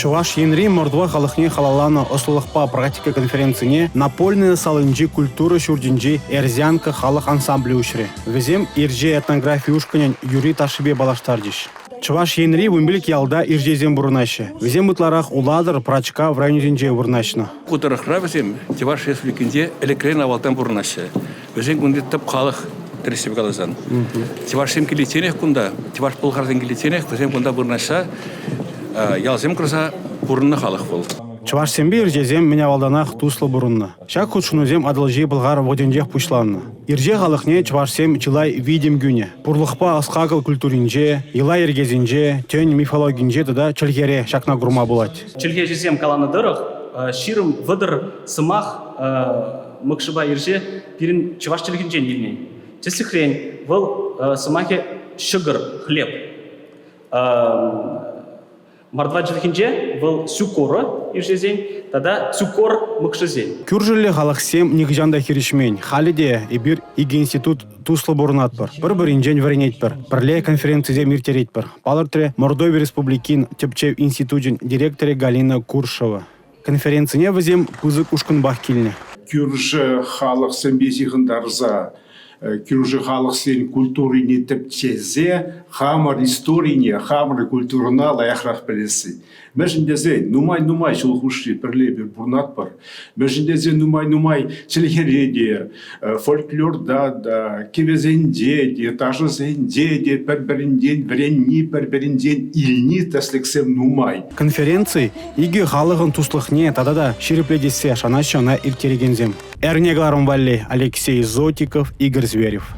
Чуваш Енри мордва халыхне халалана ослылықпа практика конференцияне напольная салынжи культура шурдинжи эрзянка халық ансамблі үшірі. Візем ирже этнография ушканен Юрий Ташибе балаштардиш. Чуваш Енри вымбілік ялда иржезен бұрынашы. Візем мұтларақ уладыр прачка в районеринже бұрынашына. Құтырықра візем Чуваш республикінде электрен авалтан бұрынашы. Візем күнде тіп халық тірісіп қалазан. Чуваш сем келетенек күнда, Чуваш пұлғардан келетенек, візем күнда бұрынаша ялзем кірса бұрынны халық бол. Чуваш сембе иржезем меня валданах туслы бұрынны. Шак худшынузем адылжи бұлғар воденжех пушланны. Ирже халықне Чуваш сем чылай видим гүне. Пұрлықпа асқағыл культуринже, илай ергезинже, тön мифологинже тада чілгере шакна гурма булат. Чілге жезем каланы дырық, ширым выдыр сымақ мұқшыба ирже пирин Чуваш чілгінжен елней. Чесіхрен бұл сымаке шығыр хлеб. Мардва жилхинже был сюкора иржезен, тада сюкор мыкшызен. Күржилі халық сем нигжанда хиришмен, халиде ибир иги институт туслы бурнат бар. Бір инжен варенет бар. Бірле конференциязе миртерет бар. Палыртре Мордовия Республикин Тепчев институтын директоры Галина Куршева. Конференцияне візем пызык ушкын бақ келіне. Күржі халық сәмбезіғындарза, күржі халық сен культурине тепчезе, хамар историне, хамар культурына лаяқрақ білесі. Мәжіндезе нумай шылғуши бірлебі бұрнат бар. Мәжіндезе нумай чілгереде, фольклорда, кевезенде, тажызенде, бір-бірінден, бір-бірінден илни тәсліксем нумай. Конференции иги халығын туслықне тадада ширипледесе шана-шана иртерегензем. Эрнегларым Валли, Алексей Зотиков, Игорь Зверев.